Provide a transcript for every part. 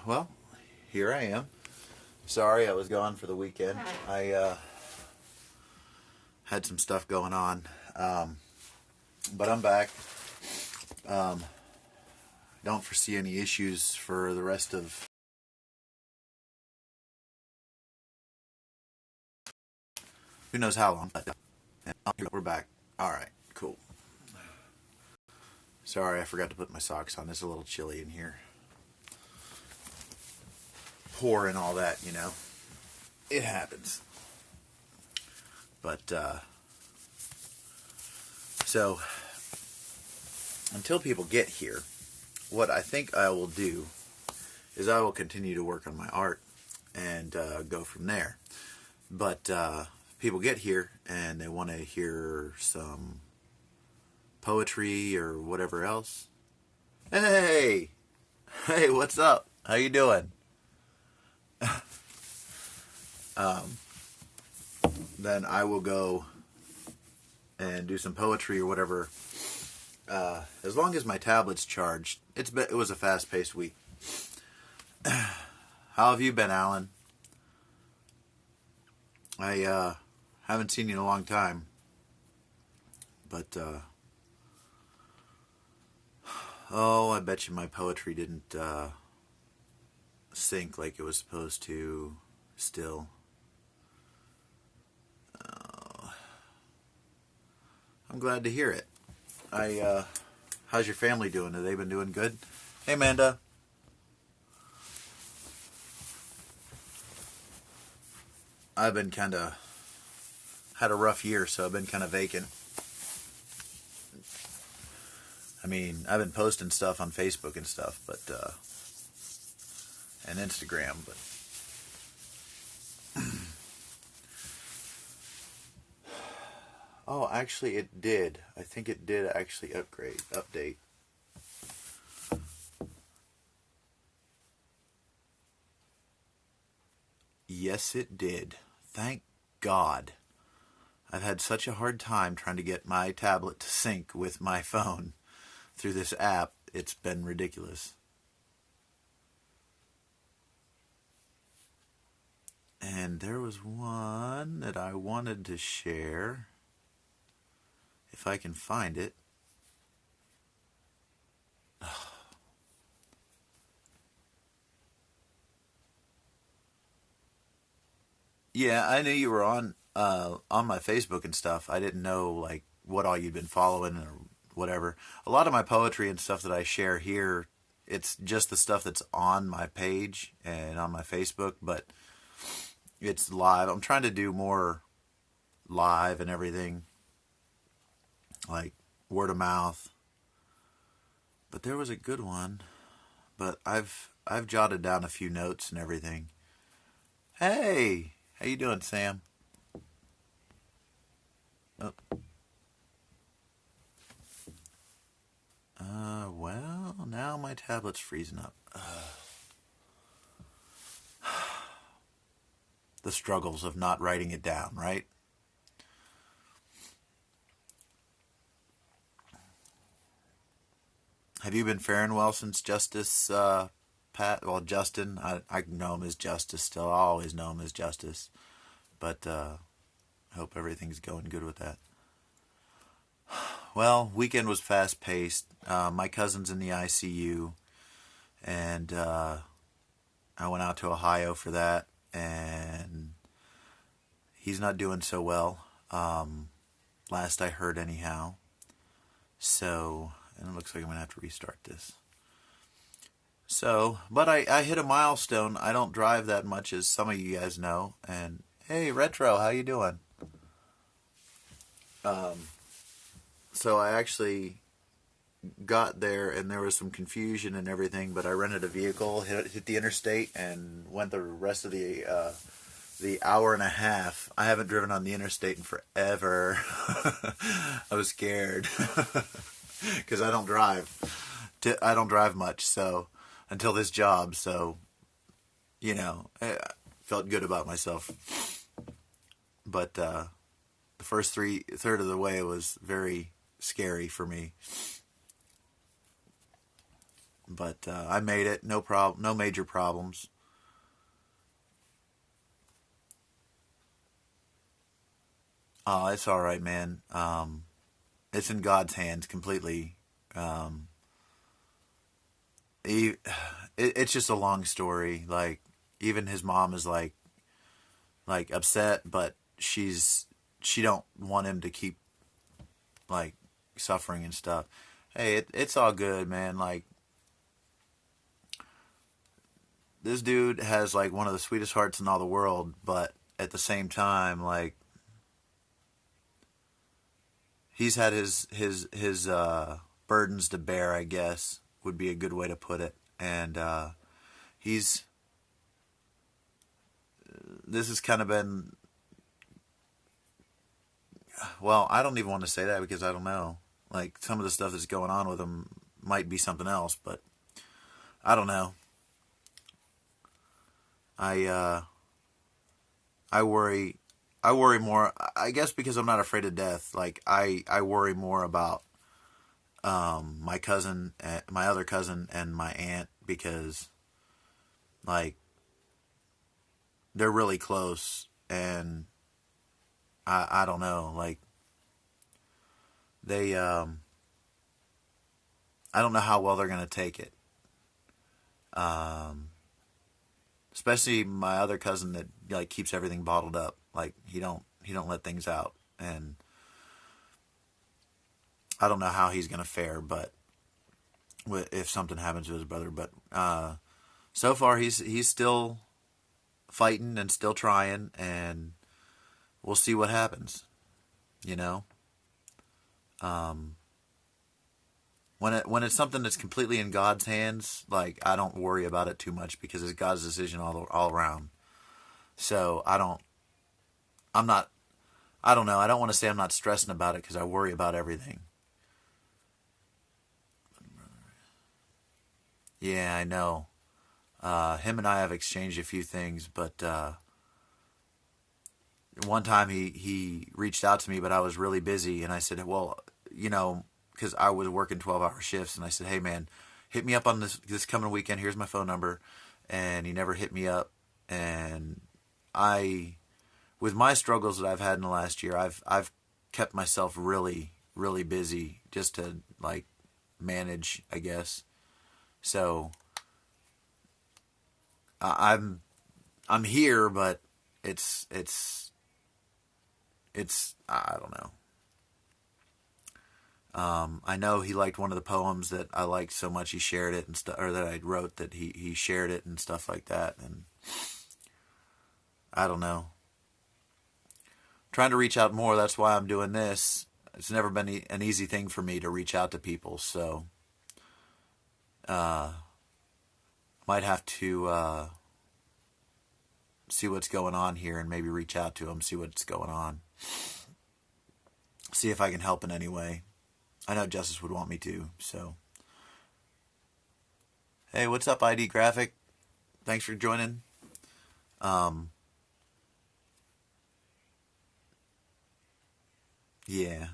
Well, here I am. Sorry I was gone for the weekend. I had some stuff going on. But I'm back. Don't foresee any issues for the rest of... Who knows how long. We're back. Alright, cool. Sorry, I forgot to put my socks on. It's a little chilly in here. Pour and all that, you know. It happens. But, so, until people get here, what I think I will do is I will continue to work on my art and go from there. But people get here and they want to hear some poetry or whatever else. Hey, what's up? How you doing? Then I will go and do some poetry or whatever. As long as my tablet's charged. It was a fast-paced week. How have you been, Alan? I haven't seen you in a long time. But, I bet you my poetry didn't sync like it was supposed to still. I'm glad to hear it. How's your family doing? Have they been doing good? Hey, Amanda. I've been had a rough year, so I've been kind of vacant. I mean, I've been posting stuff on Facebook and stuff, but, and Instagram, but, oh, actually it did. I think it did actually update. Yes, it did. Thank God. I've had such a hard time trying to get my tablet to sync with my phone through this app. It's been ridiculous. And there was one that I wanted to share. If I can find it. Yeah, I knew you were on my Facebook and stuff. I didn't know like what all you'd been following or whatever. A lot of my poetry and stuff that I share here, it's just the stuff that's on my page and on my Facebook, but it's live. I'm trying to do more live and everything, like word of mouth. But there was a good one. But I've jotted down a few notes and everything. Hey, how you doing, Sam? Oh. Well, now my tablet's freezing up. The struggles of not writing it down, right? Have you been faring well since Justice, Pat? Well, Justin, I know him as Justice still. I always know him as Justice. But I hope everything's going good with that. Well, weekend was fast-paced. My cousin's in the ICU, and I went out to Ohio for that, and he's not doing so well, last I heard anyhow. So, and it looks like I'm going to have to restart this. So, but I hit a milestone. I don't drive that much, as some of you guys know, and hey, Retro, how you doing? So I actually got there and there was some confusion and everything, but I rented a vehicle, hit the interstate, and went the rest of the hour and a half. I haven't driven on the interstate in forever. I was scared because I don't drive. I don't drive much, so until this job, so you know, I felt good about myself. But the first third of the way was very scary for me. but I made it. No problem. No major problems. Oh, it's all right, man. It's in God's hands completely. Um, he, it's just a long story. Like even his mom is like upset, but she don't want him to keep like suffering and stuff. Hey, it's all good, man. Like this dude has like one of the sweetest hearts in all the world, but at the same time, like he's had his burdens to bear, I guess would be a good way to put it. And he's this has kind of been, well, I don't even want to say that because I don't know. Like some of the stuff that's going on with him might be something else, but I don't know. I I worry I worry more, I guess, because I'm not afraid of death. Like I worry more about my cousin, my other cousin, and my aunt because like they're really close, and I don't know, like they I don't know how well they're gonna take it. Um, Especially my other cousin that like keeps everything bottled up. Like he don't let things out, and I don't know how he's gonna fare, but if something happens to his brother, but so far he's still fighting and still trying, and we'll see what happens. You know, um, when it's something that's completely in God's hands, like I don't worry about it too much because it's God's decision all around. So I'm not, I don't know. I don't want to say I'm not stressing about it because I worry about everything. Yeah, I know. Him and I have exchanged a few things, but one time he reached out to me, but I was really busy, and I said, well, you know, because I was working 12-hour shifts, and I said, hey man, hit me up on this coming weekend. Here's my phone number, and he never hit me up, and I, with my struggles that I've had in the last year, I've kept myself really busy just to like manage, I guess. So I'm I'm here, but it's it's I don't know. I know he liked one of the poems that I liked so much he shared it and stuff, or that I wrote that he shared it and stuff like that. And I don't know, trying to reach out more. That's why I'm doing this. It's never been an easy thing for me to reach out to people, so uh, might have to see what's going on here and maybe reach out to him, see what's going on, see if I can help in any way. I know Justice would want me to. So, hey, what's up, ID Graphic? Thanks for joining. Um, yeah,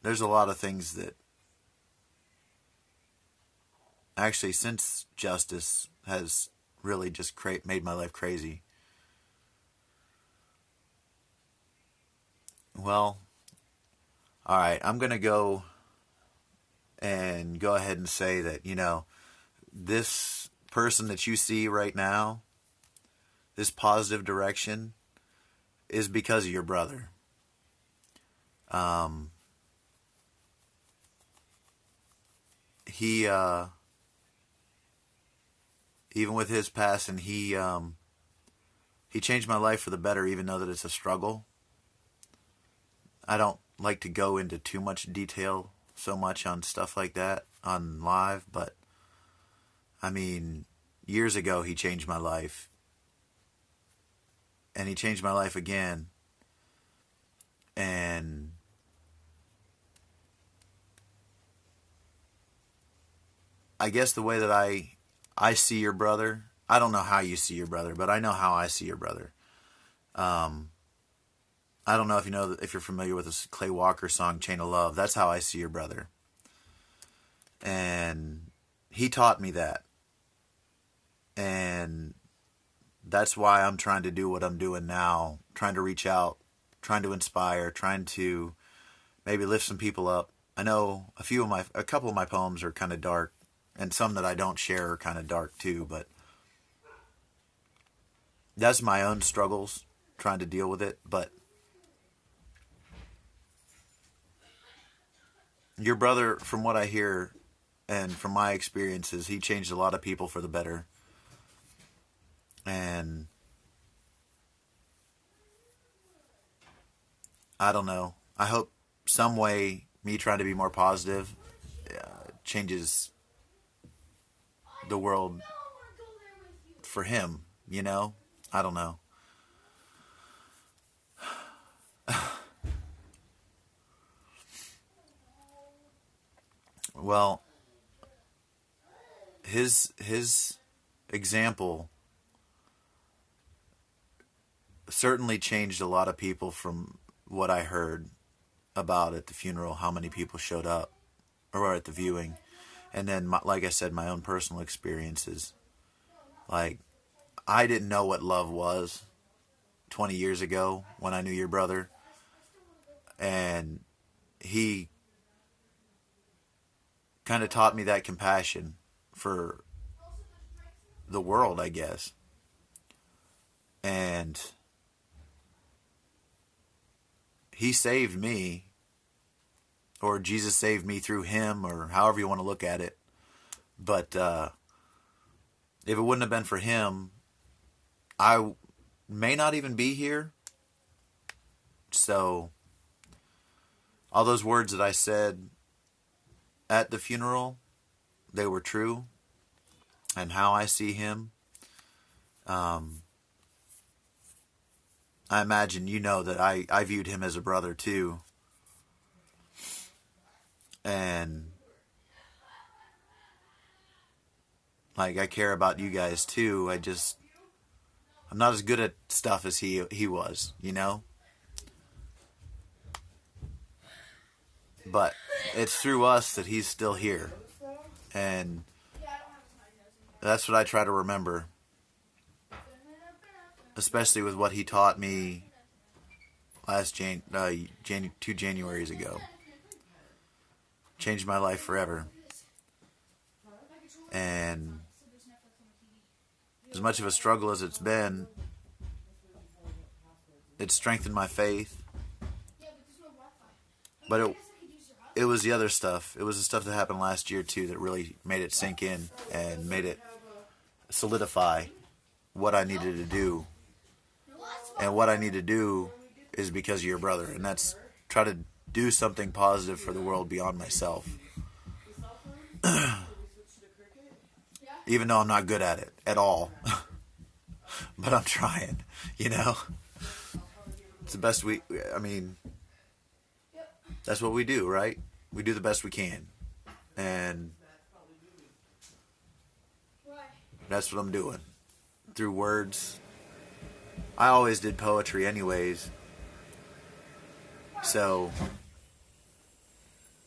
there's a lot of things that actually since Justice has really just made my life crazy. Well, all right, I'm gonna go ahead and say that this person that you see right now, this positive direction, is because of your brother. Um, he even with his passing, he changed my life for the better, even though that it's a struggle. I don't like to go into too much detail so much on stuff like that on live, but I mean, years ago he changed my life, and he changed my life again. And I guess the way that I see your brother, I don't know how you see your brother, but I know how I see your brother. Um, I don't know if you're familiar with this Clay Walker song "Chain of Love." That's how I see your brother, and he taught me that. And that's why I'm trying to do what I'm doing now, trying to reach out, trying to inspire, trying to maybe lift some people up. I know a couple of my poems are kind of dark, and some that I don't share are kind of dark too, but that's my own struggles trying to deal with it. But your brother, from what I hear and from my experiences, he changed a lot of people for the better. And I don't know. I hope some way me trying to be more positive changes the world for him, you know? I don't know. Well, his example certainly changed a lot of people from what I heard about at the funeral, how many people showed up or at the viewing. And then, like I said, my own personal experiences. Like, I didn't know what love was 20 years ago when I knew your brother. And he kind of taught me that compassion for the world, I guess. And he saved me, or Jesus saved me through him, or however you want to look at it. But if it wouldn't have been for him, I may not even be here. So all those words that I said at the funeral, they were true. And how I see him, I imagine you know that I viewed him as a brother too. And like, I care about you guys too. I'm not as good at stuff as he was, you know? But it's through us that he's still here. And that's what I try to remember. Especially with what he taught me last 2 Januaries ago. Changed my life forever. And as much of a struggle as it's been, it strengthened my faith. But it was the other stuff. It was the stuff that happened last year too that really made it sink in and made it solidify what I needed to do. And what I need to do is because of your brother. And that's try to do something positive for the world beyond myself. Even though I'm not good at it at all. But I'm trying, you know? It's the best that's what we do, right? We do the best we can. And that's what I'm doing. Through words. I always did poetry anyways. So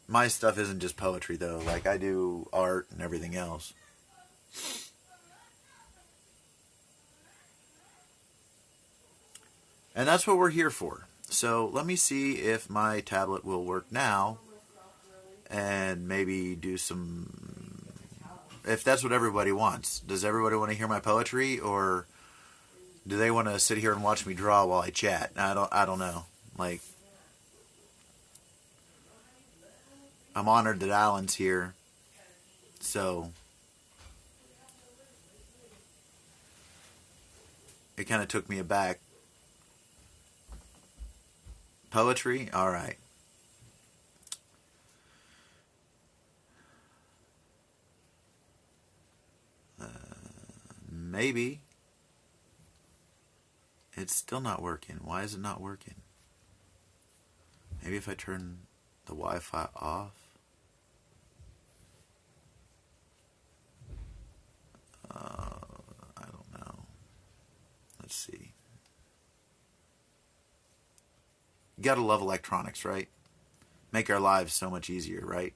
my stuff isn't just poetry though. Like, I do art and everything else. And that's what we're here for. So let me see if my tablet will work now and maybe do some, if that's what everybody wants. Does everybody want to hear my poetry, or do they want to sit here and watch me draw while I chat? I don't know. Like, I'm honored that Alan's here. So it kind of took me aback. Poetry? All right. Maybe. It's still not working. Why is it not working? Maybe if I turn the Wi-Fi off. I don't know. Let's see. You gotta love electronics, right? Make our lives so much easier, right?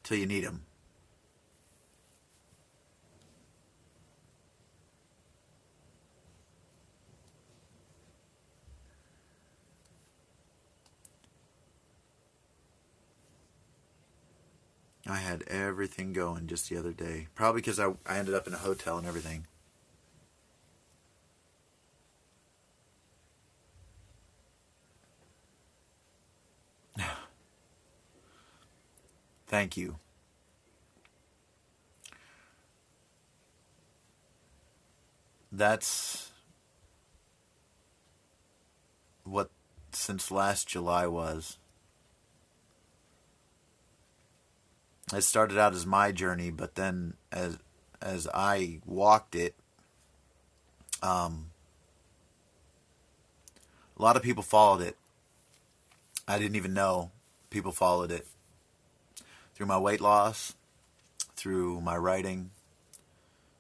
Till you need them. I had everything going just the other day. Probably because I ended up in a hotel and everything. Thank you. That's what since last July was. It started out as my journey, but then as I walked it, um, a lot of people followed it. I didn't even know people followed it through my weight loss, through my writing,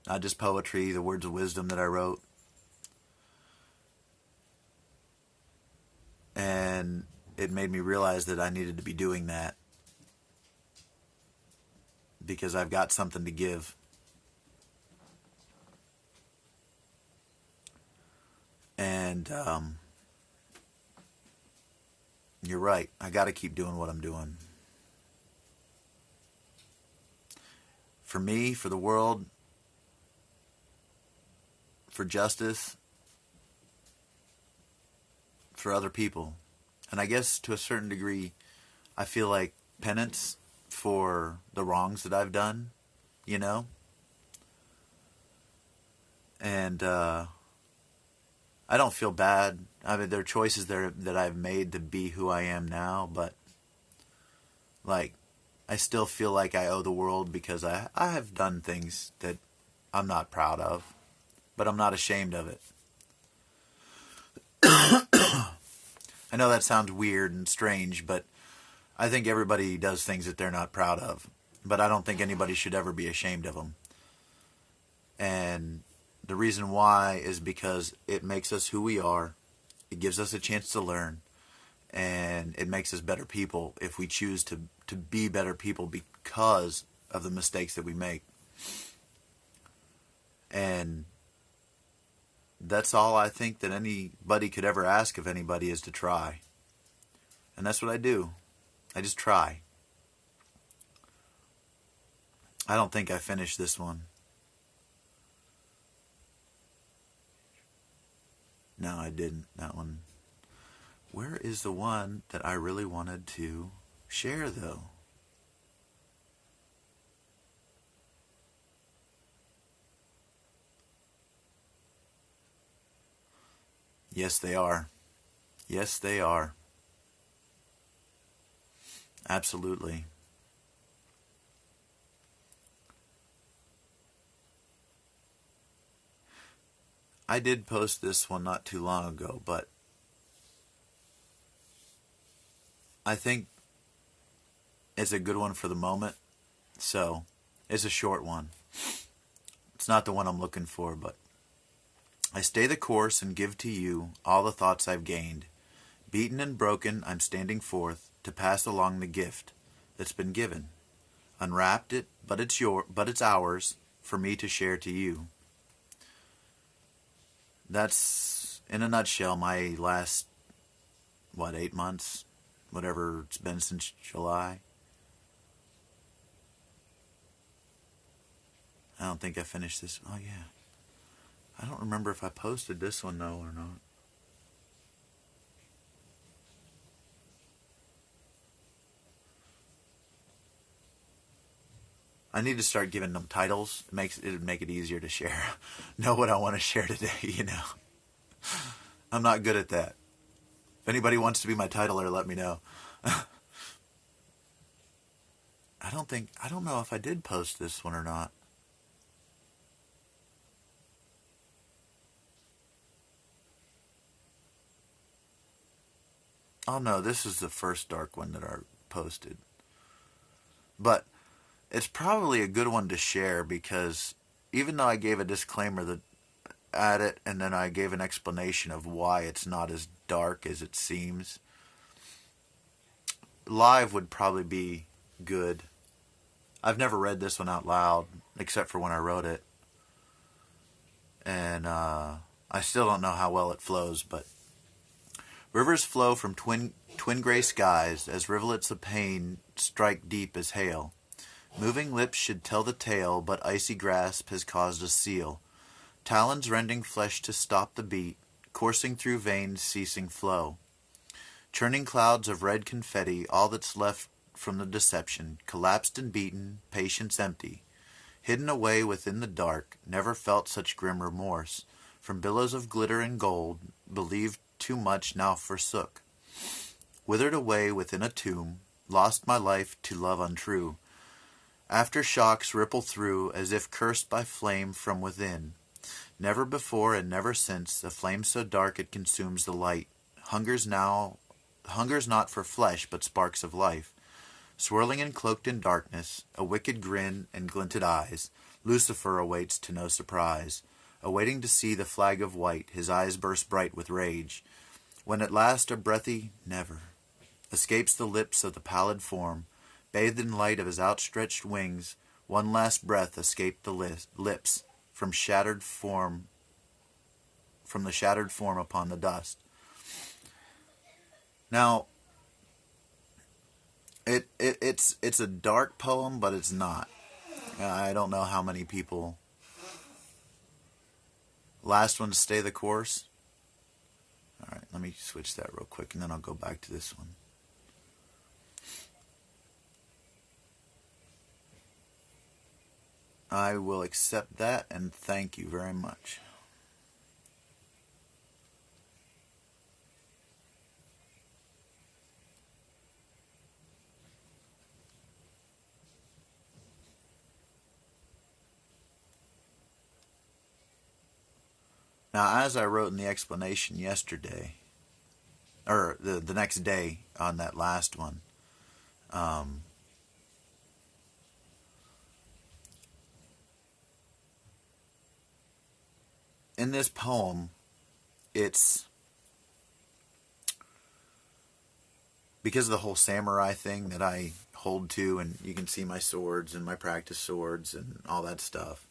not just poetry, the words of wisdom that I wrote. And it made me realize that I needed to be doing that because I've got something to give. And you're right. I got to keep doing what I'm doing. For me, for the world, for justice, for other people. And I guess to a certain degree, I feel like penance for the wrongs that I've done, you know? And I don't feel bad. I mean, there are choices there that I've made to be who I am now, but like, I still feel like I owe the world because I have done things that I'm not proud of, but I'm not ashamed of it. I know that sounds weird and strange, but I think everybody does things that they're not proud of. But I don't think anybody should ever be ashamed of them. And the reason why is because it makes us who we are. It gives us a chance to learn. And it makes us better people if we choose to be better people because of the mistakes that we make. And that's all I think that anybody could ever ask of anybody is to try. And that's what I do. I just try. I don't think I finished this one. No, I didn't. That one. Where is the one that I really wanted to share, though? Yes, they are. Yes, they are. Absolutely. I did post this one not too long ago, but I think it's a good one for the moment. So, it's a short one. It's not the one I'm looking for, but I stay the course and give to you all the thoughts I've gained. Beaten and broken, I'm standing forth to pass along the gift that's been given. Unwrapped it, but it's ours for me to share to you. That's in a nutshell my last 8 months, whatever it's been since July. I don't think I finished this. Oh yeah. I don't remember if I posted this one though or not. I need to start giving them titles. It'd make it easier to share. Know what I want to share today, you know. I'm not good at that. If anybody wants to be my titler, let me know. I don't know if I did post this one or not. Oh no, this is the first dark one that I posted. But it's probably a good one to share because even though I gave a disclaimer at it and then I gave an explanation of why it's not as dark as it seems, live would probably be good. I've never read this one out loud except for when I wrote it. And I still don't know how well it flows, but rivers flow from twin gray skies as rivulets of pain strike deep as hail. Moving lips should tell the tale, but icy grasp has caused a seal. Talons rending flesh to stop the beat, coursing through veins ceasing flow. Churning clouds of red confetti, all that's left from the deception, collapsed and beaten, patience empty. Hidden away within the dark, never felt such grim remorse. From billows of glitter and gold, believed too much now forsook. Withered away within a tomb, lost my life to love untrue. Aftershocks ripple through, as if cursed by flame from within. Never before and never since, a flame so dark it consumes the light. Hungers not for flesh, but sparks of life. Swirling and cloaked in darkness, a wicked grin and glinted eyes, Lucifer awaits to no surprise. Awaiting to see the flag of white, his eyes burst bright with rage. When at last a breathy never escapes the lips of the pallid form, bathed in light of his outstretched wings, one last breath escaped the lips from the shattered form upon the dust. Now, it's a dark poem, but it's not. I don't know how many people. Last one to stay the course. All right, let me switch that real quick, and then I'll go back to this one. I will accept that, and thank you very much. Now, as I wrote in the explanation yesterday, or the next day on that last one, in this poem, it's because of the whole samurai thing that I hold to, and you can see my swords and my practice swords and all that stuff.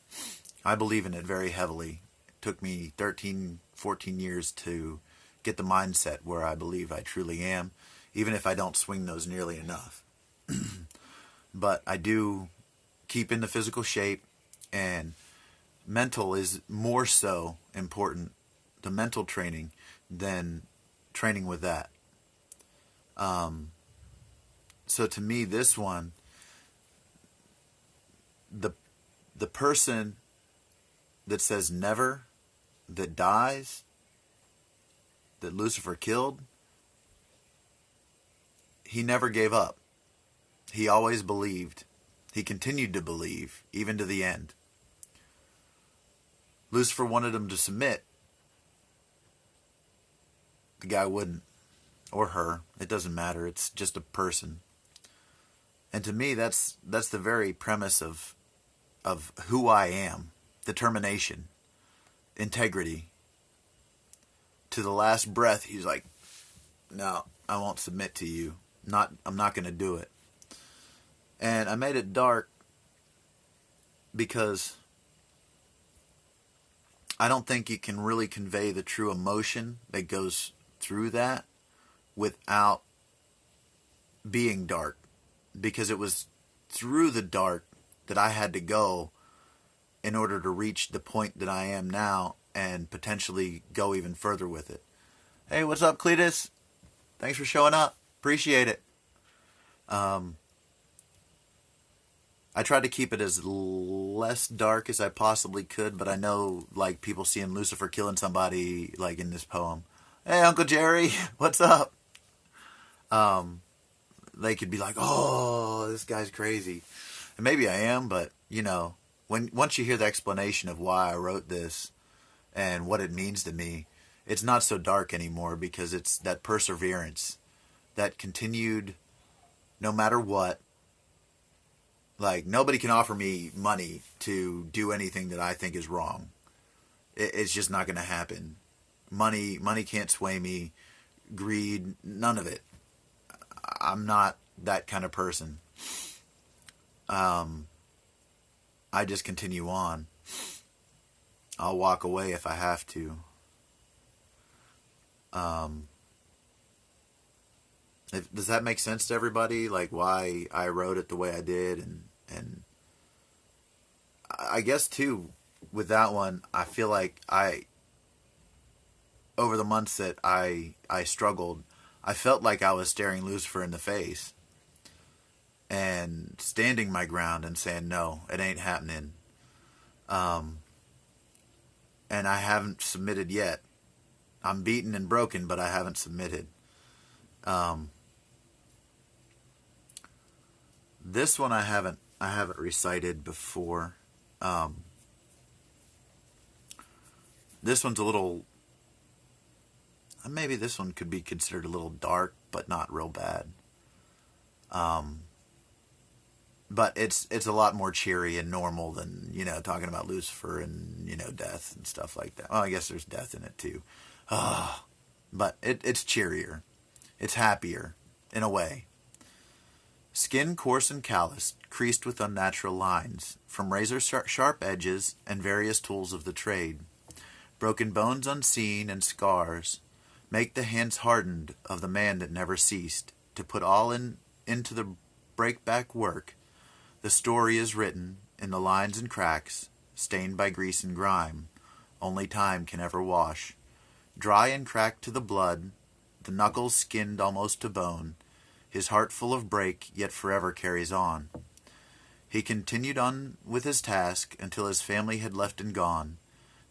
I believe in it very heavily. It took me 13, 14 years to get the mindset where I believe I truly am, even if I don't swing those nearly enough. But I do keep in the physical shape, and mental is more so important, the mental training, than training with that. So to me, this one, the person that says never, that dies, that Lucifer killed, he never gave up. He always believed. He continued to believe, even to the end. Lucifer wanted him to submit. The guy wouldn't. Or her. It doesn't matter. It's just a person. And to me, that's the very premise of who I am. Determination. Integrity. To the last breath, he's like, no, I won't submit to you. I'm not going to do it. And I made it dark because I don't think you can really convey the true emotion that goes through that without being dark. Because it was through the dark that I had to go in order to reach the point that I am now and potentially go even further with it. Hey, what's up, Cletus? Thanks for showing up. Appreciate it. I tried to keep it as less dark as I possibly could, but I know, like, people seeing Lucifer killing somebody, like, in this poem. Hey, Uncle Jerry, what's up? They could be like, oh, this guy's crazy. And maybe I am, but, you know, once you hear the explanation of why I wrote this and what it means to me, it's not so dark anymore, because it's that perseverance, that continued, no matter what. Like, nobody can offer me money to do anything that I think is wrong. It's just not going to happen. Money can't sway me. Greed, none of it. I'm not that kind of person. I just continue on. I'll walk away if I have to. Does that make sense to everybody? Like, why I wrote it the way I did, And I guess too, with that one, I feel like over the months that I struggled, I felt like I was staring Lucifer in the face and standing my ground and saying, no, it ain't happening. Um, and I haven't submitted yet. I'm beaten and broken, but I haven't submitted. Um, this one I haven't recited before. Um, this one's a little, maybe this one could be considered a little dark, but not real bad. Um, but it's a lot more cheery and normal than, talking about Lucifer and, death and stuff like that. Well, I guess there's death in it too. But it's cheerier. It's happier, in a way. Skin coarse and calloused, creased with unnatural lines, from razor-sharp edges and various tools of the trade. Broken bones unseen and scars make the hands hardened of the man that never ceased to put all into the break-back work. The story is written in the lines and cracks, stained by grease and grime. Only time can ever wash. Dry and cracked to the blood, the knuckles skinned almost to bone, his heart full of break, yet forever carries on. He continued on with his task until his family had left and gone,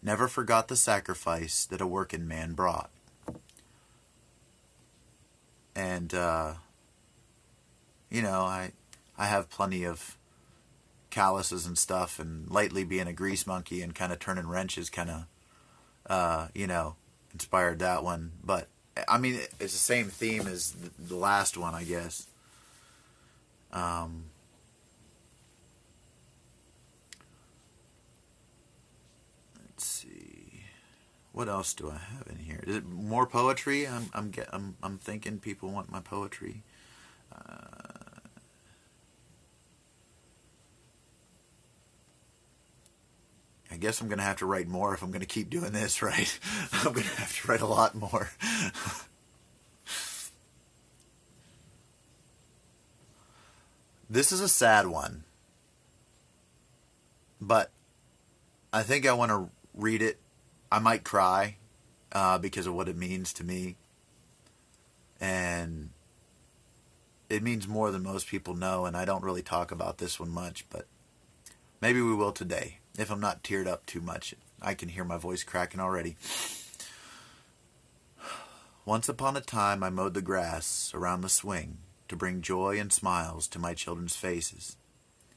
never forgot the sacrifice that a working man brought. And, I have plenty of calluses and stuff, and lately being a grease monkey and kind of turning wrenches kind of, inspired that one. But, I mean, it's the same theme as the last one, I guess. Let's see. What else do I have in here? Is it more poetry? I'm thinking people want my poetry. I guess I'm going to have to write more if I'm going to keep doing this, right? I'm going to have to write a lot more. This is a sad one, but I think I want to read it. I might cry because of what it means to me. And it means more than most people know, and I don't really talk about this one much, but maybe we will today. If I'm not teared up too much, I can hear my voice cracking already. Once upon a time I mowed the grass around the swing to bring joy and smiles to my children's faces.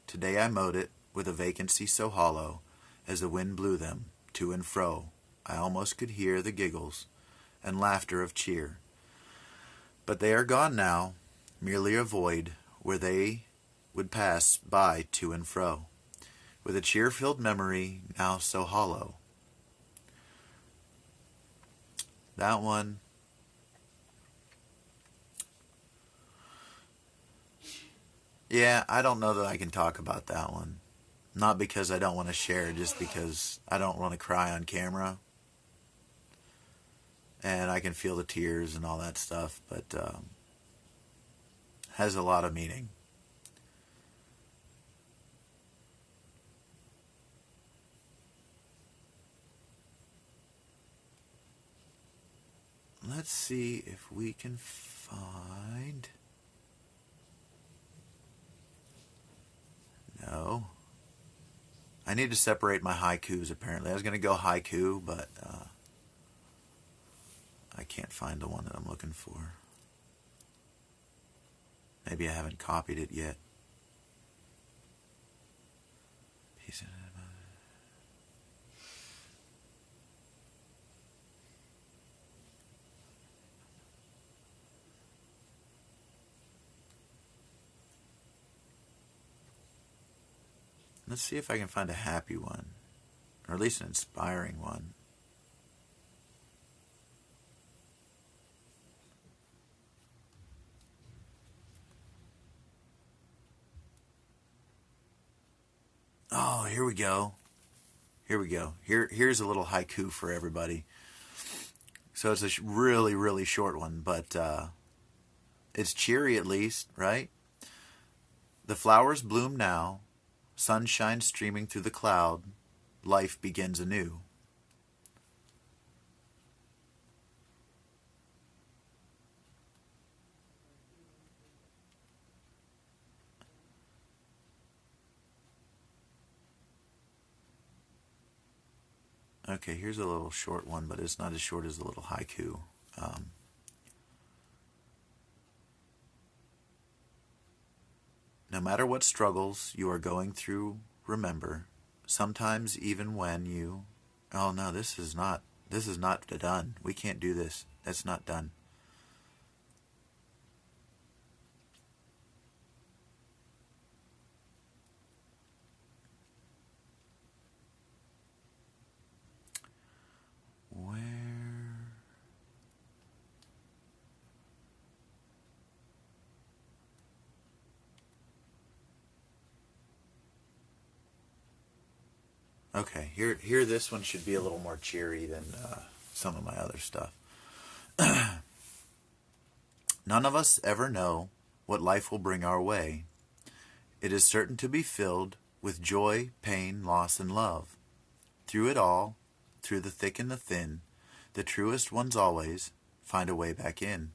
Today I mowed it with a vacancy so hollow as the wind blew them to and fro. I almost could hear the giggles and laughter of cheer. But they are gone now, merely a void where they would pass by to and fro, with a cheer-filled memory now so hollow. That one, yeah, I don't know that I can talk about that one. Not because I don't want to share, just because I don't want to cry on camera. And I can feel the tears and all that stuff, but has a lot of meaning. Let's see if we can find... No. I need to separate my haikus, apparently. I was going to go haiku, but I can't find the one that I'm looking for. Maybe I haven't copied it yet. Let's see if I can find a happy one, or at least an inspiring one. Oh, here we go. Here we go. Here's a little haiku for everybody. So it's a really, really short one, but it's cheery at least, right? The flowers bloom now, sunshine streaming through the cloud, life begins anew. Okay, here's a little short one, but it's not as short as the little haiku. Um, no matter what struggles you are going through, remember, sometimes even when you... Oh no, this is not done. We can't do this. That's not done. Where... Okay, here this one should be a little more cheery than some of my other stuff. None of us ever know what life will bring our way. It is certain to be filled with joy, pain, loss, and love. Through it all, through the thick and the thin, the truest ones always find a way back in.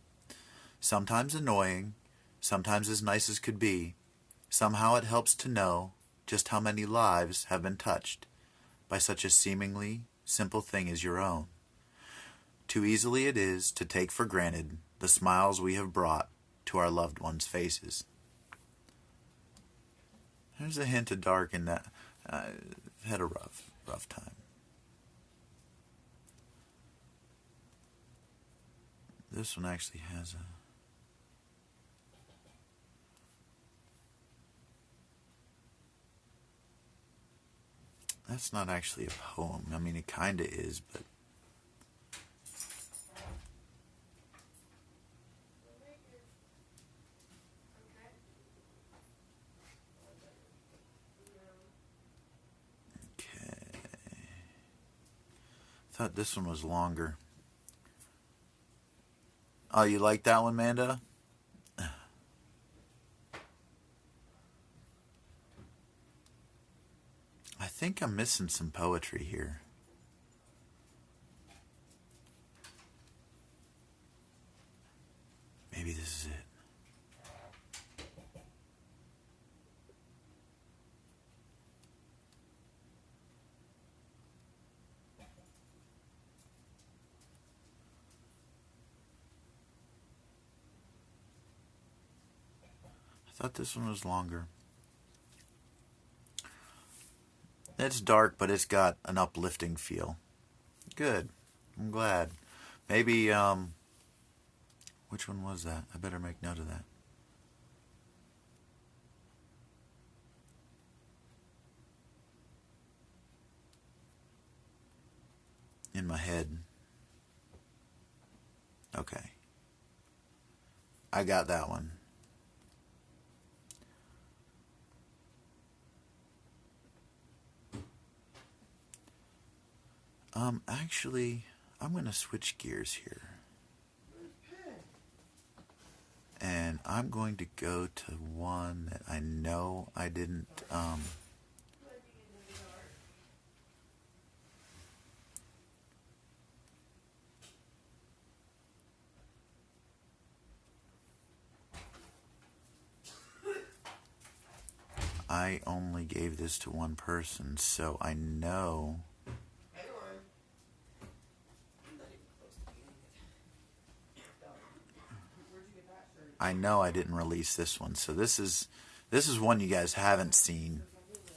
Sometimes annoying, sometimes as nice as could be. Somehow it helps to know just how many lives have been touched by such a seemingly simple thing as your own. Too easily it is to take for granted the smiles we have brought to our loved ones' faces. There's a hint of dark in that. I've had a rough time. This one actually has a... That's not actually a poem. I mean, it kind of is, but... Okay. I thought this one was longer. Oh, you like that one, Manda? I think I'm missing some poetry here. Maybe this is it. I thought this one was longer. It's dark, but it's got an uplifting feel. Good. I'm glad. Maybe, which one was that? I better make note of that. In my head. Okay. I got that one. Actually, I'm going to switch gears here. And I'm going to go to one that I know I didn't, I only gave this to one person, so I know... I know I didn't release this one, so this is one you guys haven't seen.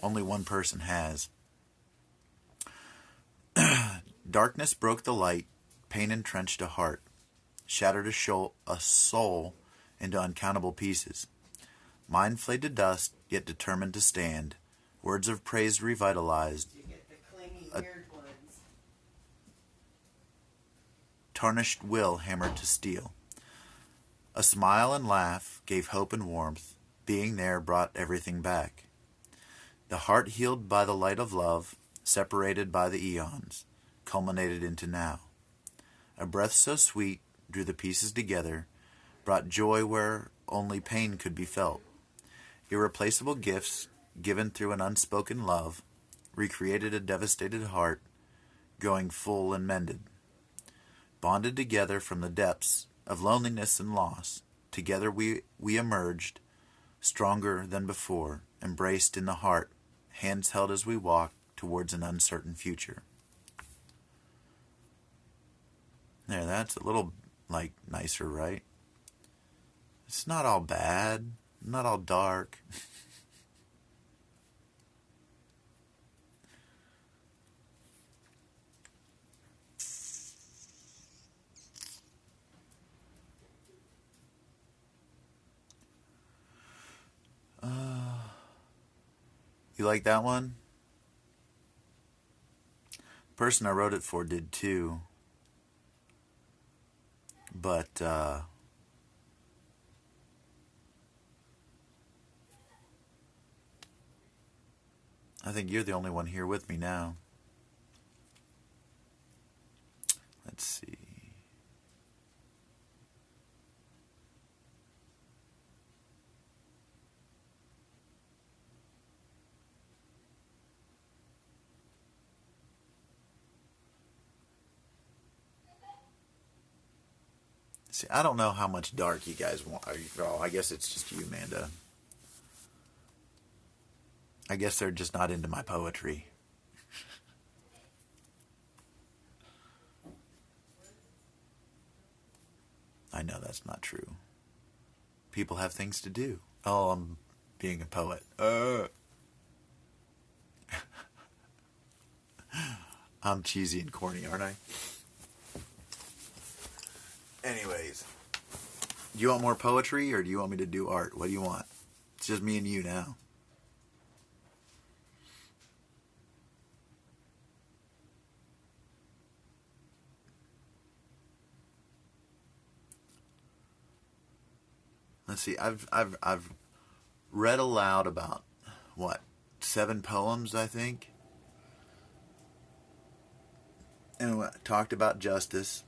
Only one person has. Darkness broke the light, pain entrenched a heart, shattered a soul into uncountable pieces. Mine flayed to dust, yet determined to stand. Words of praise revitalized. A tarnished will hammered to steel. A smile and laugh gave hope and warmth. Being there brought everything back. The heart healed by the light of love, separated by the eons, culminated into now. A breath so sweet drew the pieces together, brought joy where only pain could be felt. Irreplaceable gifts given through an unspoken love, recreated a devastated heart, growing full and mended. Bonded together from the depths of loneliness and loss, together we emerged, stronger than before, embraced in the heart, hands held as we walk towards an uncertain future. There, that's a little, nicer, right? It's not all bad, not all dark. You like that one? The person I wrote it for did too. But, I think you're the only one here with me now. Let's see. See, I don't know how much dark you guys want. Oh, I guess it's just you, Amanda. I guess they're just not into my poetry. I know that's not true. People have things to do. Oh, I'm being a poet. I'm cheesy and corny, aren't I? Anyways, do you want more poetry or do you want me to do art? What do you want? It's just me and you now. Let's see. I've read aloud about what 7 poems, I think, and talked about justice.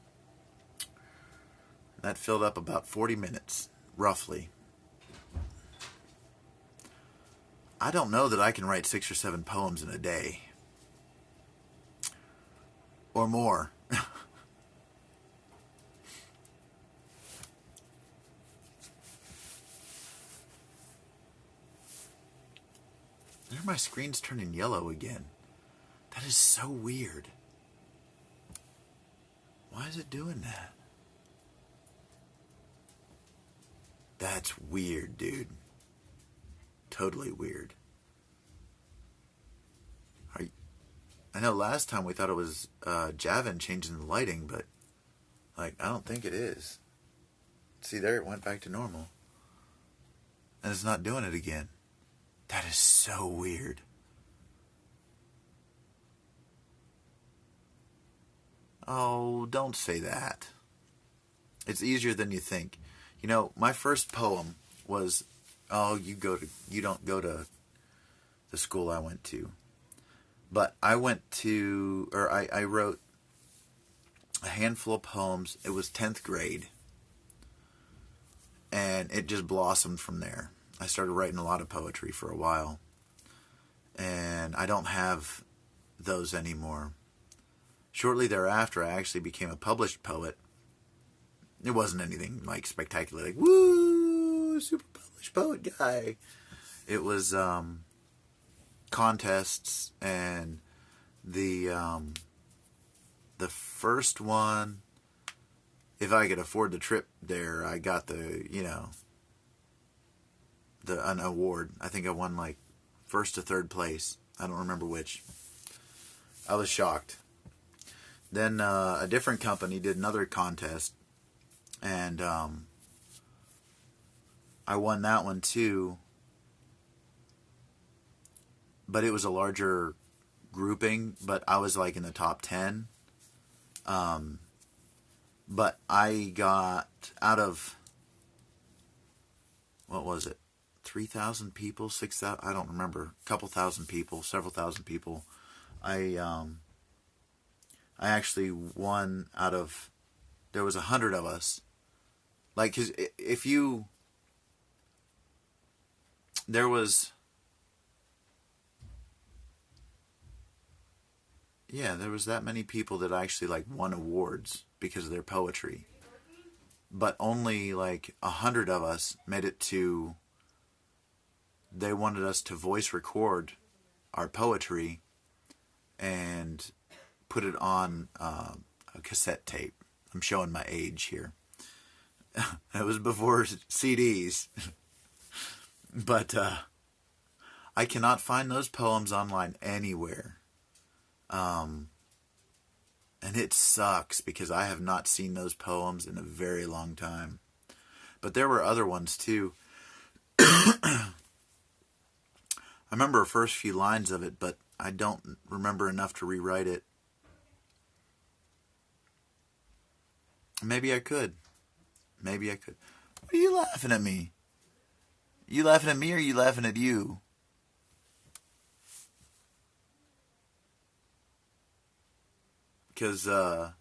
That filled up about 40 minutes, roughly. I don't know that I can write 6 or 7 poems in a day. Or more. There, my screen's turning yellow again. That is so weird. Why is it doing that? That's weird, dude. Totally weird. I know last time we thought it was Javin changing the lighting, but I don't think it is. See, there it went back to normal. And it's not doing it again. That is so weird. Oh, don't say that. It's easier than you think. You know, my first poem was, oh, you don't go to the school I went to. But I wrote a handful of poems. It was 10th grade. And it just blossomed from there. I started writing a lot of poetry for a while. And I don't have those anymore. Shortly thereafter, I actually became a published poet. It wasn't anything spectacular, woo, super published poet guy. It was contests, and the first one, if I could afford the trip there, I got an award. I think I won first to third place. I don't remember which. I was shocked. Then a different company did another contest, and I won that one too. But it was a larger grouping, but I was in the top 10. But I got out of, what was it, 3,000 people, 6,000, I don't remember, a couple thousand people, several thousand people. I actually won out of, there was 100 of us. Because there was Yeah, there was that many people that actually like won awards because of their poetry. But only like 100 of us made it to. They wanted us to voice record our poetry and put it on a cassette tape. I'm showing my age here. It was before CDs, but I cannot find those poems online anywhere. Um, and it sucks because I have not seen those poems in a very long time. But there were other ones too. I remember the first few lines of it, but I don't remember enough to rewrite it. Maybe I could. Maybe I could. What are you laughing at me? You laughing at me or you laughing at you? Because, no,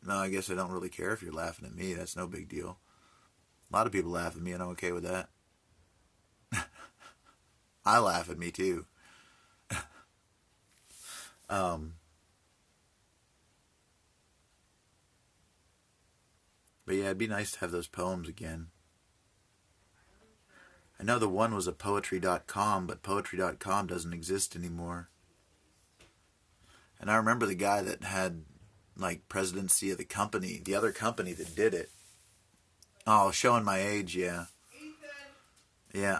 I guess I don't really care if you're laughing at me. That's no big deal. A lot of people laugh at me and I'm okay with that. I laugh at me too. Um, but yeah, it'd be nice to have those poems again. I know the one was a poetry.com, but poetry.com doesn't exist anymore. And I remember the guy that had like presidency of the company, the other company that did it. Oh, showing my age, yeah. Yeah.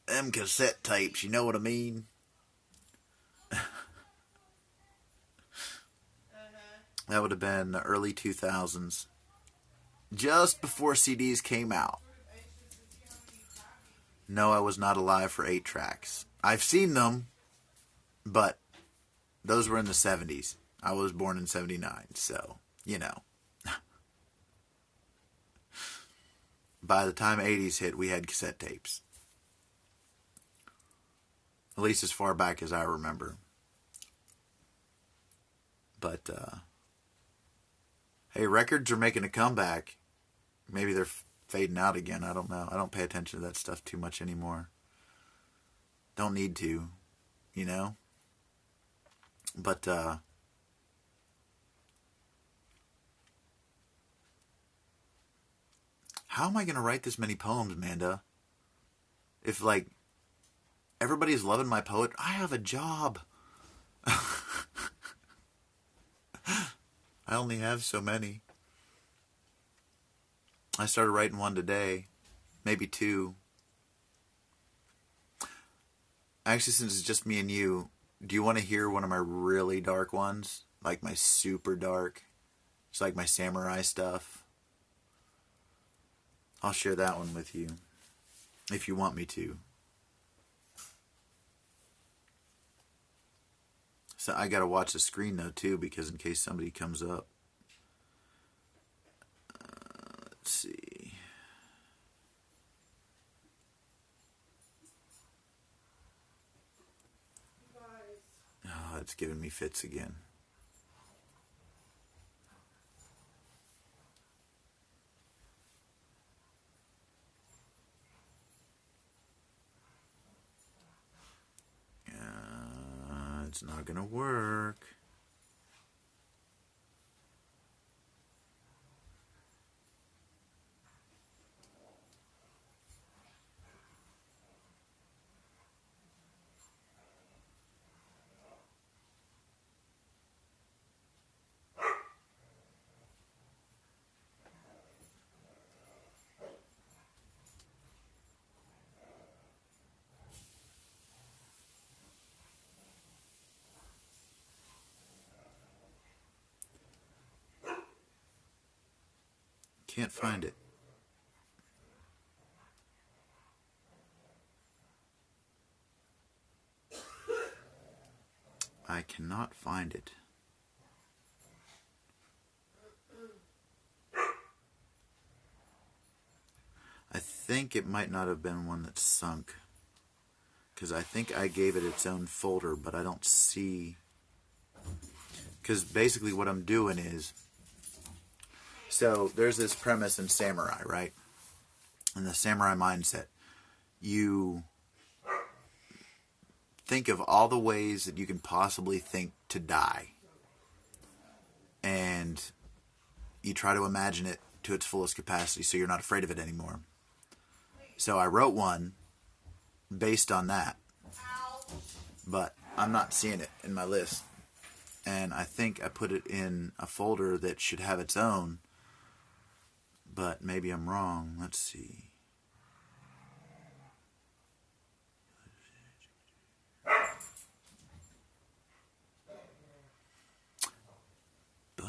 Them cassette tapes, you know what I mean? That would have been the early 2000s. Just before CDs came out. No, I was not alive for 8 tracks. I've seen them, but those were in the 70s. I was born in 79, so, you know. By the time 80s hit, we had cassette tapes. At least as far back as I remember. But, hey, records are making a comeback. Maybe they're fading out again. I don't know. I don't pay attention to that stuff too much anymore. Don't need to, you know? But, how am I going to write this many poems, Amanda? If, like, everybody's loving my poet, I have a job. I only have so many. I started writing one today. Maybe 2. Actually, since it's just me and you, do you want to hear one of my really dark ones? Like my super dark? It's like my samurai stuff. I'll share that one with you. If you want me to. So I gotta watch the screen though too, because in case somebody comes up. Let's see. Oh, it's giving me fits again. It's not gonna work. Can't find it. I cannot find it. I think it might not have been one that sunk. Because I think I gave it its own folder, but I don't see. Because basically what I'm doing is. So there's this premise in samurai, right? In the samurai mindset. You think of all the ways that you can possibly think to die. And you try to imagine it to its fullest capacity so you're not afraid of it anymore. So I wrote one based on that. But I'm not seeing it in my list. And I think I put it in a folder that should have its own. But maybe I'm wrong. Let's see. But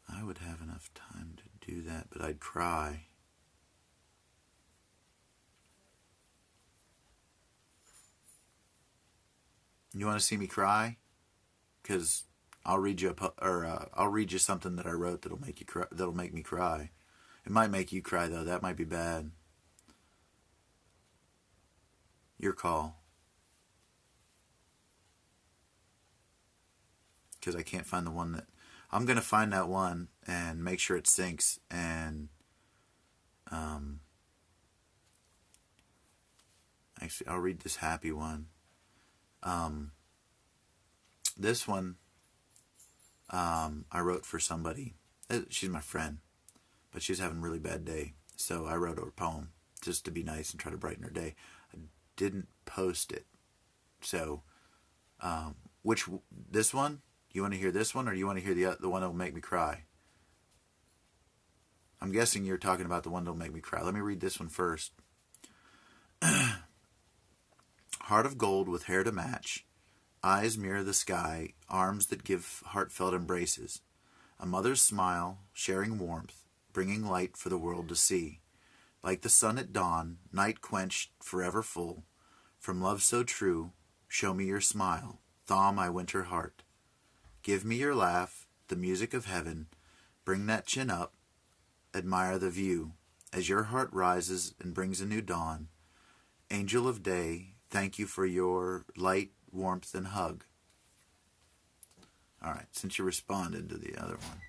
I would have enough time to do that, but I'd cry. You want to see me cry? Because I'll read you I'll read you something that I wrote that'll make you cry. That'll make me cry. It might make you cry though. That might be bad. Your call. Because I can't find the one that I'm gonna find that one and make sure it syncs and actually I'll read this happy one. This one I wrote for somebody. She's my friend, but she's having a really bad day. So I wrote her a poem just to be nice and try to brighten her day. I didn't post it. So, this one? You want to hear this one, or you want to hear the one that will make me cry? I'm guessing you're talking about the one that will make me cry. Let me read this one first. Heart of gold with hair to match. Eyes mirror the sky, arms that give heartfelt embraces. A mother's smile, sharing warmth, bringing light for the world to see. Like the sun at dawn, night quenched, forever full. From love so true, show me your smile, thaw my winter heart. Give me your laugh, the music of heaven, bring that chin up, admire the view. As your heart rises and brings a new dawn, angel of day, thank you for your light, warmth, and hug. Alright, since you responded to the other one,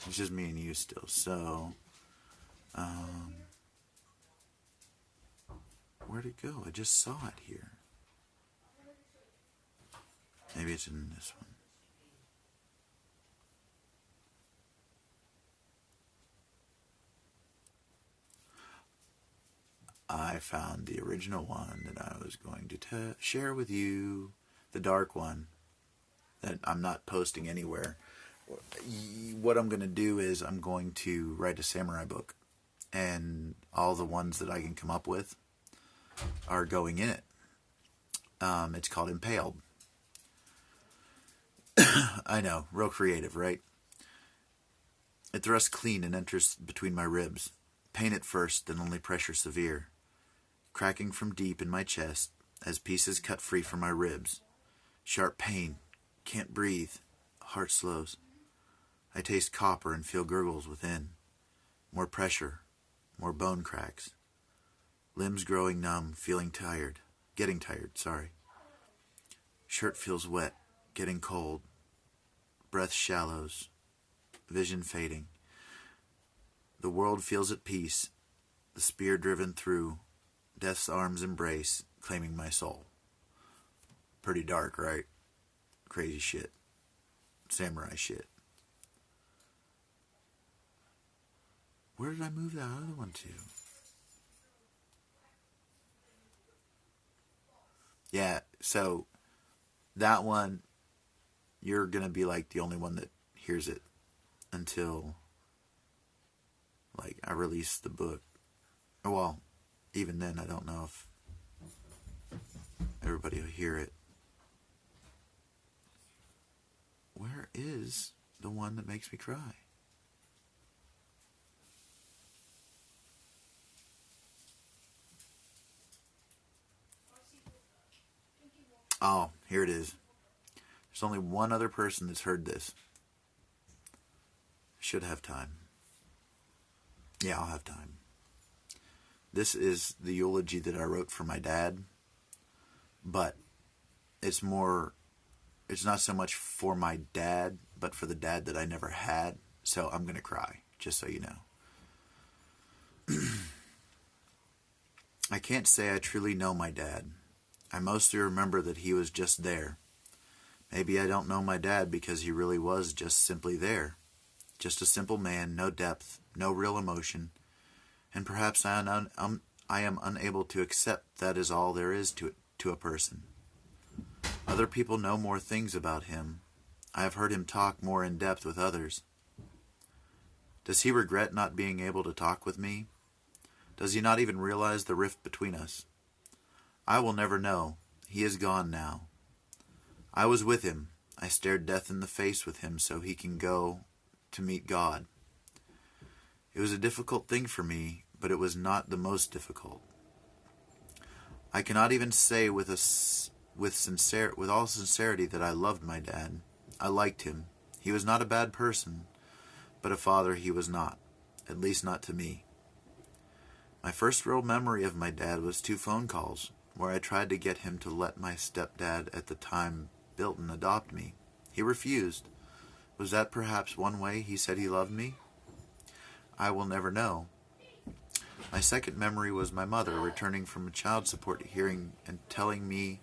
it's just me and you still. So, where'd it go? I just saw it here. Maybe it's in this one. I found the original one that I was going to share with you. The dark one that I'm not posting anywhere. What I'm going to do is I'm going to write a samurai book, and all the ones that I can come up with are going in it. It's called Impaled. I know, real creative, right? It thrusts clean and enters between my ribs. Pain at first, then only pressure severe. Cracking from deep in my chest as pieces cut free from my ribs. Sharp pain, can't breathe, heart slows. I taste copper and feel gurgles within. More pressure, more bone cracks. Limbs growing numb, feeling tired. Getting tired, sorry. Shirt feels wet, getting cold. Breath shallows, vision fading. The world feels at peace, the spear driven through, death's arms embrace, claiming my soul. Pretty dark, right? Crazy shit. Samurai shit. Where did I move that other one to? Yeah, so that one, you're going to be like the only one that hears it until like I release the book. Well, even then I don't know if everybody will hear it. Where is the one that makes me cry? Oh, here it is. There's only one other person that's heard this. Should have time. Yeah, I'll have time. This is the eulogy that I wrote for my dad, but it's not so much for my dad, but for the dad that I never had, so I'm going to cry, just so you know. I can't say I truly know my dad. I mostly remember that he was just there. Maybe I don't know my dad because he really was just simply there. Just a simple man, no depth, no real emotion, and perhaps I am unable to accept that is all there is to a person. Other people know more things about him. I have heard him talk more in depth with others. Does he regret not being able to talk with me? Does he not even realize the rift between us? I will never know. He is gone now. I was with him. I stared death in the face with him so he can go to meet God. It was a difficult thing for me, but it was not the most difficult. I cannot even say with all sincerity that I loved my dad. I liked him. He was not a bad person, but a father he was not, at least not to me. My first real memory of my dad was 2 phone calls, where I tried to get him to let my stepdad at the time, Bilton, adopt me. He refused. Was that perhaps one way he said he loved me? I will never know. My second memory was my mother returning from a child support hearing and telling me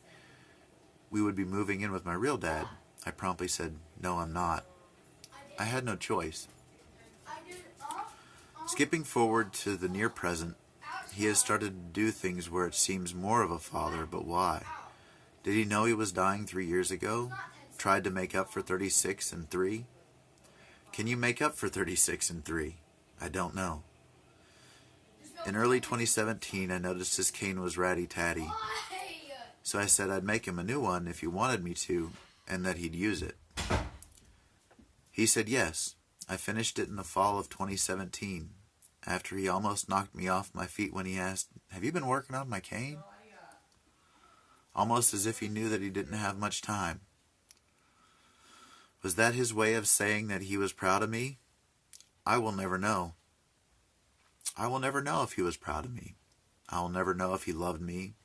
we would be moving in with my real dad. I promptly said, "No, I'm not." I had no choice. Skipping forward to the near present, he has started to do things where it seems more of a father, but why? Did he know he was dying 3 years ago? Tried to make up for 36 and 3? Can you make up for 36 and 3? I don't know. In early 2017, I noticed his cane was ratty-tatty. So I said I'd make him a new one if he wanted me to, and that he'd use it. He said yes. I finished it in the fall of 2017, after he almost knocked me off my feet when he asked, "Have you been working on my cane?" Almost as if he knew that he didn't have much time. Was that his way of saying that he was proud of me? I will never know. I will never know if he was proud of me. I will never know if he loved me,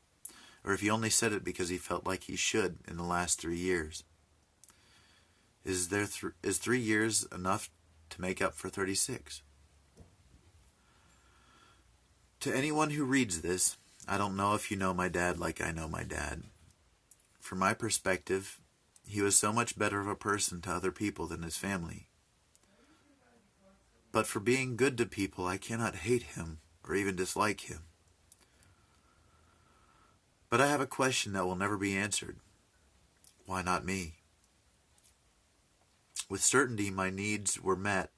or if he only said it because he felt like he should in the last 3 years. Is 3 years enough to make up for 36? To anyone who reads this, I don't know if you know my dad like I know my dad. From my perspective, he was so much better of a person to other people than his family. But for being good to people, I cannot hate him or even dislike him. But I have a question that will never be answered. Why not me? With certainty, my needs were met,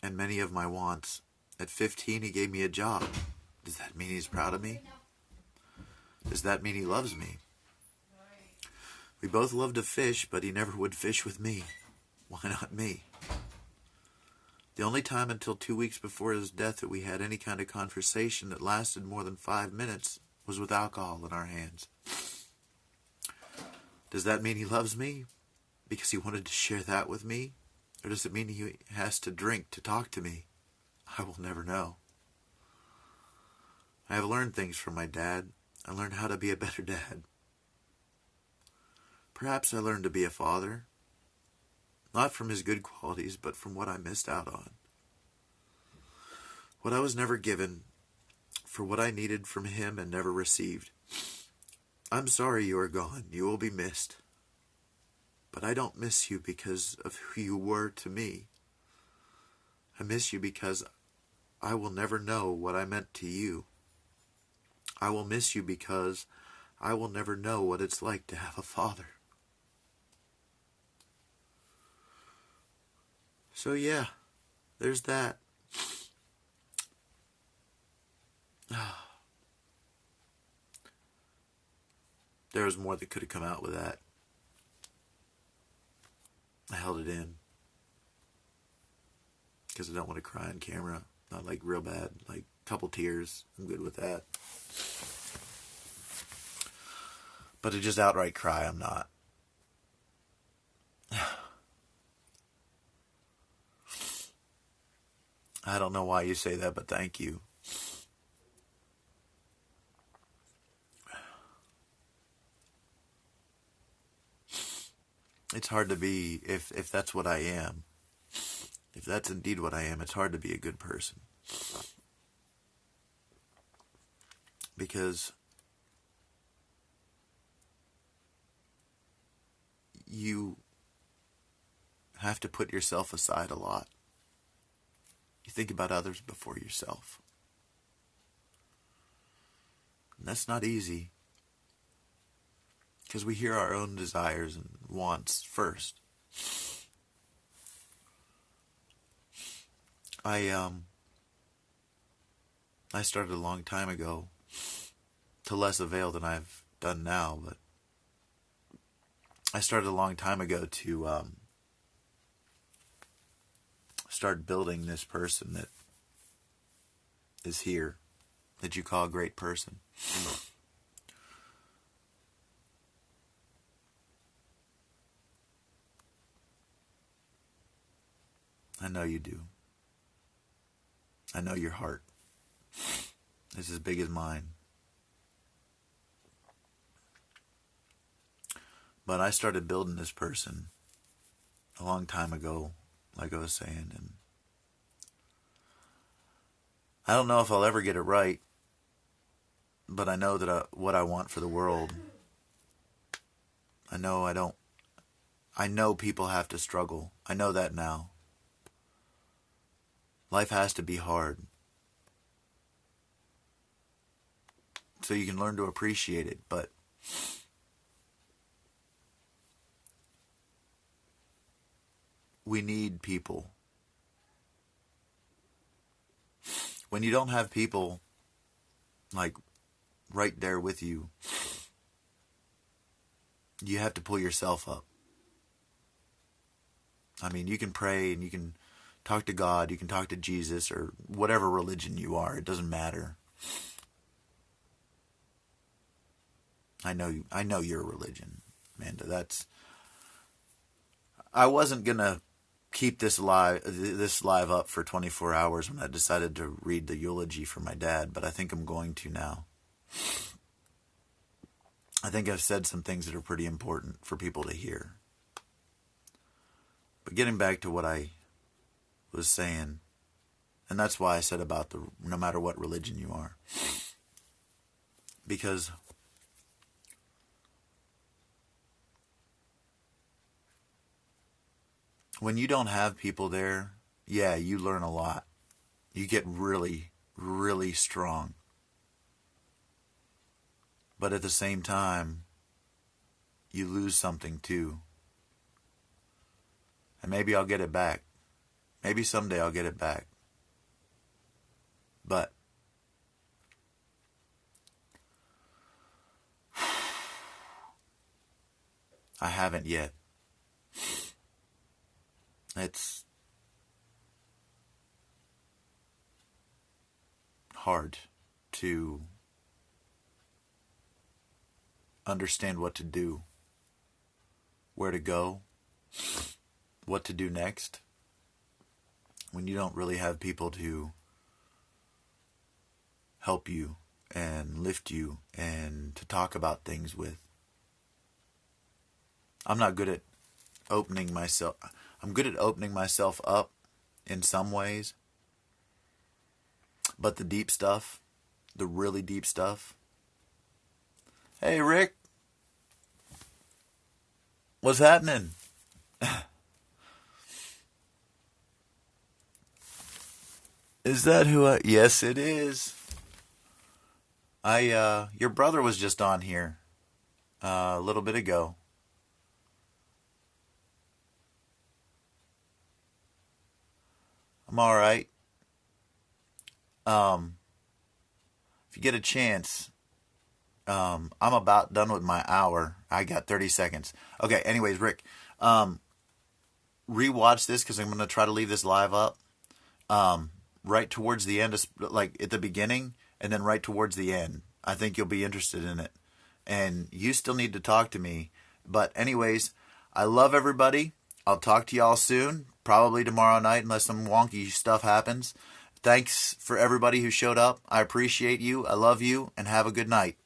and many of my wants. At 15, he gave me a job. Does that mean he's proud of me? Does that mean he loves me? We both love to fish, but he never would fish with me. Why not me? The only time until 2 weeks before his death that we had any kind of conversation that lasted more than 5 minutes was with alcohol in our hands. Does that mean he loves me because he wanted to share that with me? Or does it mean he has to drink to talk to me? I will never know. I have learned things from my dad. I learned how to be a better dad. Perhaps I learned to be a father. Not from his good qualities, but from what I missed out on. What I was never given, for what I needed from him and never received. I'm sorry you are gone. You will be missed. But I don't miss you because of who you were to me. I miss you because I will never know what I meant to you. I will miss you because I will never know what it's like to have a father. So yeah, there's that. There was more that could have come out with that. I held it in. Because I don't want to cry on camera. Not like real bad. Like a couple tears. I'm good with that. But to just outright cry, I'm not. I don't know why you say that, but thank you. It's hard to be, if that's what I am, if that's indeed what I am, it's hard to be a good person. because you have to put yourself aside a lot. You think about others before yourself. And that's not easy, because we hear our own desires and wants first. I started a long time ago, to less avail than I've done now, but I started a long time ago to start building this person that is here, that you call a great person. I know you do. I know your heart is as big as mine. But I started building this person a long time ago, like I was saying, and I don't know if I'll ever get it right, but I know that what I want for the world. I know people have to struggle. I know that now. Life has to be hard, so you can learn to appreciate it, but we need people. When you don't have people like right there with you, you have to pull yourself up. I mean, you can pray and you can talk to God, you can talk to Jesus, or whatever religion you are. It doesn't matter. I know your religion, Amanda. I wasn't gonna keep this live up for 24 hours when I decided to read the eulogy for my dad, but I think I'm going to now. I think I've said some things that are pretty important for people to hear. But getting back to what I was saying, and that's why I said about no matter what religion you are, because when you don't have people there, yeah, you learn a lot. You get really, really strong. But at the same time, you lose something too. And maybe I'll get it back. Maybe someday I'll get it back. But I haven't yet. It's hard to understand what to do, where to go, what to do next, when you don't really have people to help you and lift you and to talk about things with. I'm not good at opening myself. I'm good at opening myself up in some ways, but the deep stuff, the really deep stuff. Hey, Rick. What's happening? Is that who I... Yes, it is. Your brother was just on here a little bit ago. I'm all right. If you get a chance, I'm about done with my hour. I got 30 seconds. Okay, anyways, Rick, rewatch this because I'm going to try to leave this live up right towards the end, like at the beginning, and then right towards the end. I think you'll be interested in it. And you still need to talk to me. But anyways, I love everybody. I'll talk to y'all soon. Probably tomorrow night unless some wonky stuff happens. Thanks for everybody who showed up. I appreciate you. I love you. And have a good night.